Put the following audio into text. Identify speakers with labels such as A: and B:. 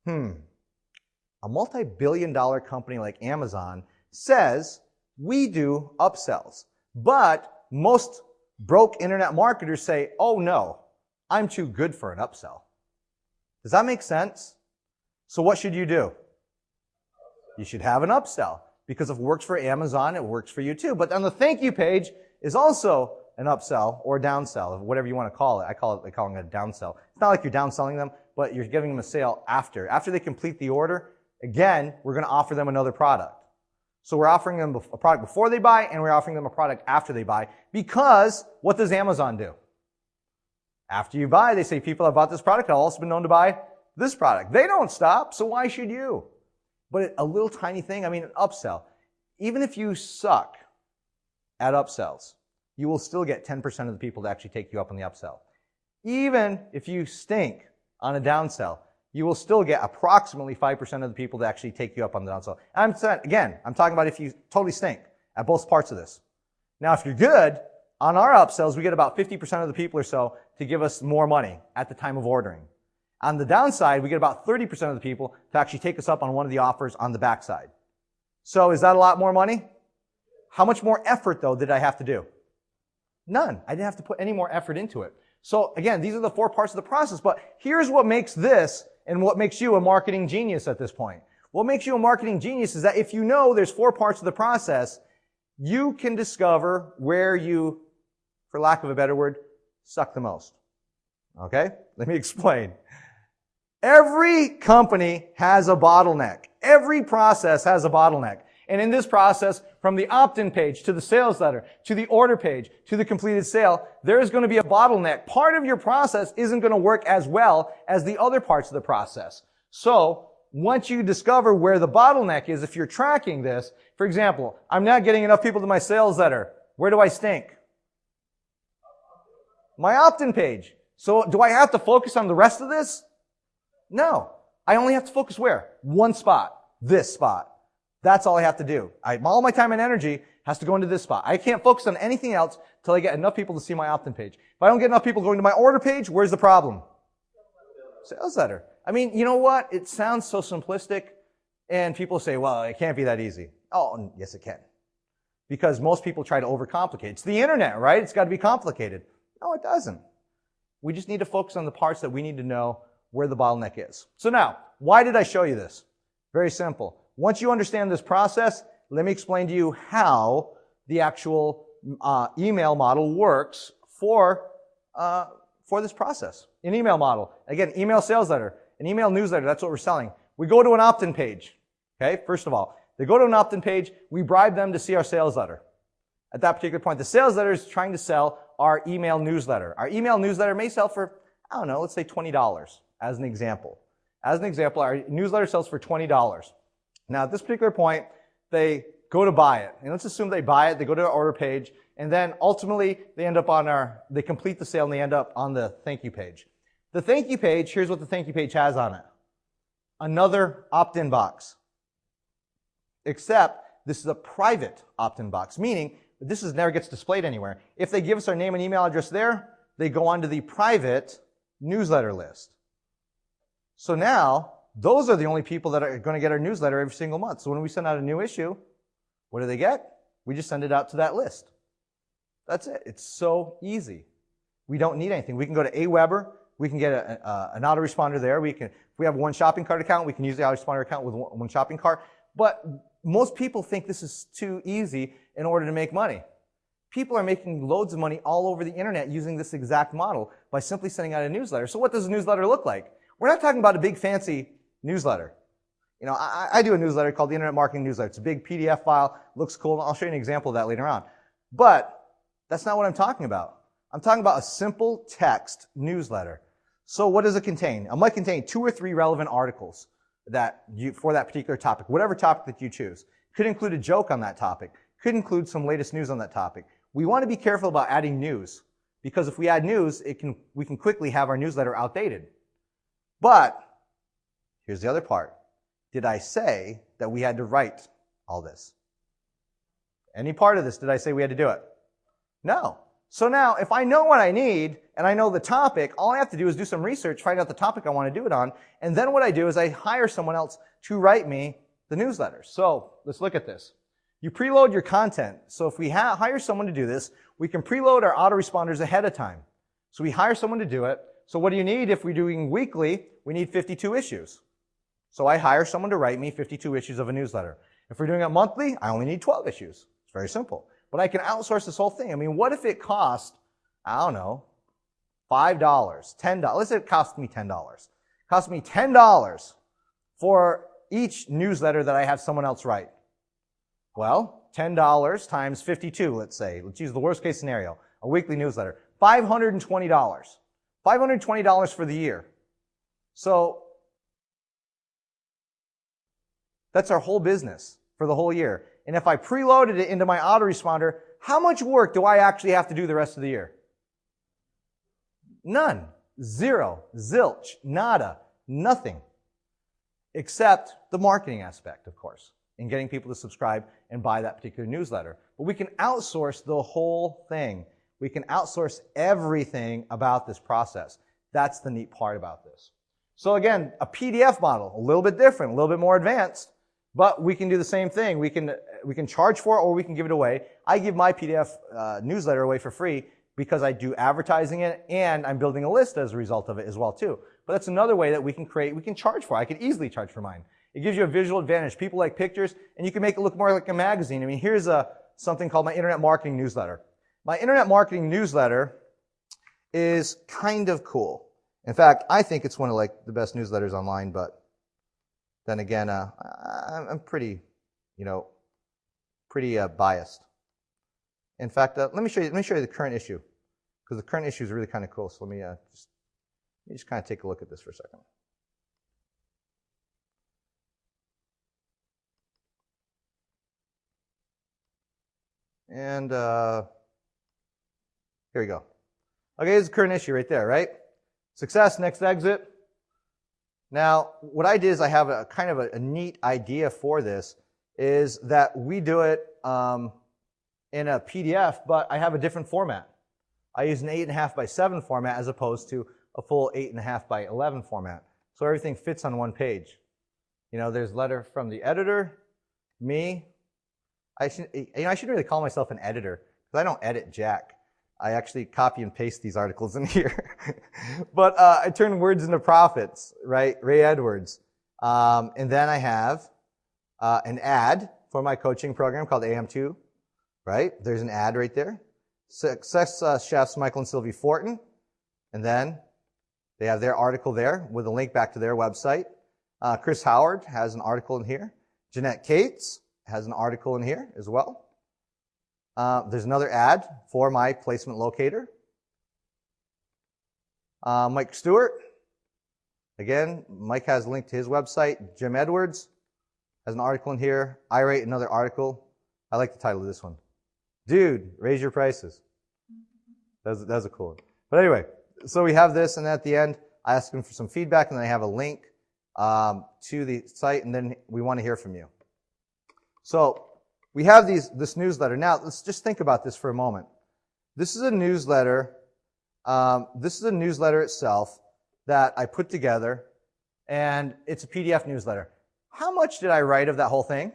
A: A multi-billion-dollar company like Amazon says we do upsells, but most broke internet marketers say, oh no, I'm too good for an upsell. Does that make sense? So what should you do? You should have an upsell, because if it works for Amazon, it works for you too. But on the thank you page is also an upsell or a downsell, whatever you want to call it. I call it a downsell. It's not like you're downselling them, but you're giving them a sale after. After they complete the order, again, we're going to offer them another product. So we're offering them a product before they buy, and we're offering them a product after they buy, because what does Amazon do? After you buy, they say people have bought this product have also been known to buy this product. They don't stop, so why should you? But a little tiny thing, an upsell. Even if you suck at upsells, you will still get 10% of the people to actually take you up on the upsell. Even if you stink on a downsell, you will still get approximately 5% of the people to actually take you up on the downsell. I'm talking about if you totally stink at both parts of this. Now, if you're good, on our upsells, we get about 50% of the people or so to give us more money at the time of ordering. On the downside, we get about 30% of the people to actually take us up on one of the offers on the backside. So is that a lot more money? How much more effort, though, did I have to do? None. I didn't have to put any more effort into it. So again, these are the 4 parts of the process, but here's what makes this and what makes you a marketing genius at this point. What makes you a marketing genius is that if you know there's 4 parts of the process, you can discover where you, for lack of a better word, suck the most. Okay? Let me explain. Every company has a bottleneck. Every process has a bottleneck. And in this process, from the opt-in page to the sales letter, to the order page, to the completed sale, there is going to be a bottleneck. Part of your process isn't going to work as well as the other parts of the process. So, once you discover where the bottleneck is, if you're tracking this, for example, I'm not getting enough people to my sales letter. Where do I stink? My opt-in page. So, do I have to focus on the rest of this? No. I only have to focus where? One spot. This spot. That's all I have to do. All my time and energy has to go into this spot. I can't focus on anything else until I get enough people to see my opt-in page. If I don't get enough people going to my order page, where's the problem? Sales letter. You know what? It sounds so simplistic, and people say, well, it can't be that easy. Oh, yes, it can. Because most people try to overcomplicate. It's the internet, right? It's got to be complicated. No, it doesn't. We just need to focus on the parts that we need to know where the bottleneck is. So now, why did I show you this? Very simple. Once you understand this process, let me explain to you how the actual email model works for this process. An email model. Again, email sales letter, an email newsletter, that's what we're selling. We go to an opt-in page. Okay, first of all. They go to an opt-in page, we bribe them to see our sales letter. At that particular point, the sales letter is trying to sell our email newsletter. Our email newsletter may sell for, I don't know, let's say $20 as an example. As an example, our newsletter sells for $20. Now, at this particular point, they go to buy it. And let's assume they buy it, they go to our order page, and then ultimately they end up they complete the sale and they end up on the thank you page. The thank you page, here's what the thank you page has on it. Another opt-in box. Except this is a private opt-in box, meaning this never gets displayed anywhere. If they give us our name and email address there, they go onto the private newsletter list. So now, those are the only people that are going to get our newsletter every single month. So when we send out a new issue, what do they get? We just send it out to that list. That's it. It's so easy. We don't need anything. We can go to Aweber. We can get an autoresponder there. If we have one shopping cart account, we can use the autoresponder account with one shopping cart. But most people think this is too easy in order to make money. People are making loads of money all over the internet using this exact model by simply sending out a newsletter. So what does a newsletter look like? We're not talking about a big fancy newsletter. I do a newsletter called the Internet Marketing Newsletter. It's a big PDF file, looks cool. I'll show you an example of that later on. But that's not what I'm talking about. I'm talking about a simple text newsletter. So what does it contain? It might contain 2 or 3 relevant articles for that particular topic, whatever topic that you choose. Could include a joke on that topic. Could include some latest news on that topic. We want to be careful about adding news, because if we add news, we can quickly have our newsletter outdated. But here's the other part. Did I say that we had to write all this? Any part of this, did I say we had to do it? No. So now, if I know what I need, and I know the topic, all I have to do is do some research, find out the topic I want to do it on, and then what I do is I hire someone else to write me the newsletters. So, let's look at this. You preload your content. So if we hire someone to do this, we can preload our autoresponders ahead of time. So we hire someone to do it. So what do you need if we're doing weekly? We need 52 issues. So I hire someone to write me 52 issues of a newsletter. If we're doing it monthly, I only need 12 issues. It's very simple. But I can outsource this whole thing. I mean, what if it cost, I don't know, $5, $10? Let's say it cost me $10. It cost me $10 for each newsletter that I have someone else write. Well, $10 times 52, let's say. Let's use the worst case scenario, a weekly newsletter. $520. $520 for the year. So that's our whole business for the whole year. And if I preloaded it into my autoresponder, how much work do I actually have to do the rest of the year? None. Zero. Zilch. Nada. Nothing. Except the marketing aspect, of course, in getting people to subscribe and buy that particular newsletter. But we can outsource the whole thing. We can outsource everything about this process. That's the neat part about this. So again, a PDF model, a little bit different, a little bit more advanced, but we can do the same thing. We can charge for it or we can give it away. I give my PDF newsletter away for free because I do advertising it and I'm building a list as a result of it as well too. But that's another way that we can charge for. I could easily charge for mine. It gives you a visual advantage. People like pictures and you can make it look more like a magazine. I mean, here's something called my internet marketing newsletter. My internet marketing newsletter is kind of cool. In fact, I think it's one of the best newsletters online, but then again, I'm pretty biased. In fact, let me show you the current issue, because the current issue is really kind of cool. So let me just kind of take a look at this for a second. And here we go. Okay, here's the current issue right there, right? Success, next exit. Now, what I did is I have a kind of a neat idea for this, is that we do it in a PDF, but I have a different format. I use an 8.5 by 7 format as opposed to a full 8.5 by 11 format. So everything fits on one page. You know, there's letter from the editor, me. I shouldn't really call myself an editor, because I don't edit jack. I actually copy and paste these articles in here. But I turn words into profits, right? Ray Edwards. And then I have an ad for my coaching program called AM2, right? There's an ad right there. Success chefs Michael and Sylvie Fortin. And then they have their article there with a link back to their website. Chris Howard has an article in here. Jeanette Cates has an article in here as well. There's another ad for my placement locator. Mike Stewart. Again, Mike has a link to his website. Jim Edwards has an article in here. I write another article. I like the title of this one. Dude, raise your prices. That's a cool one. But anyway, so we have this, and at the end, I ask them for some feedback, and then I have a link to the site, and then we want to hear from you. So we have this newsletter. Now, let's just think about this for a moment. This is a newsletter. This is a newsletter itself that I put together, and it's a PDF newsletter. How much did I write of that whole thing?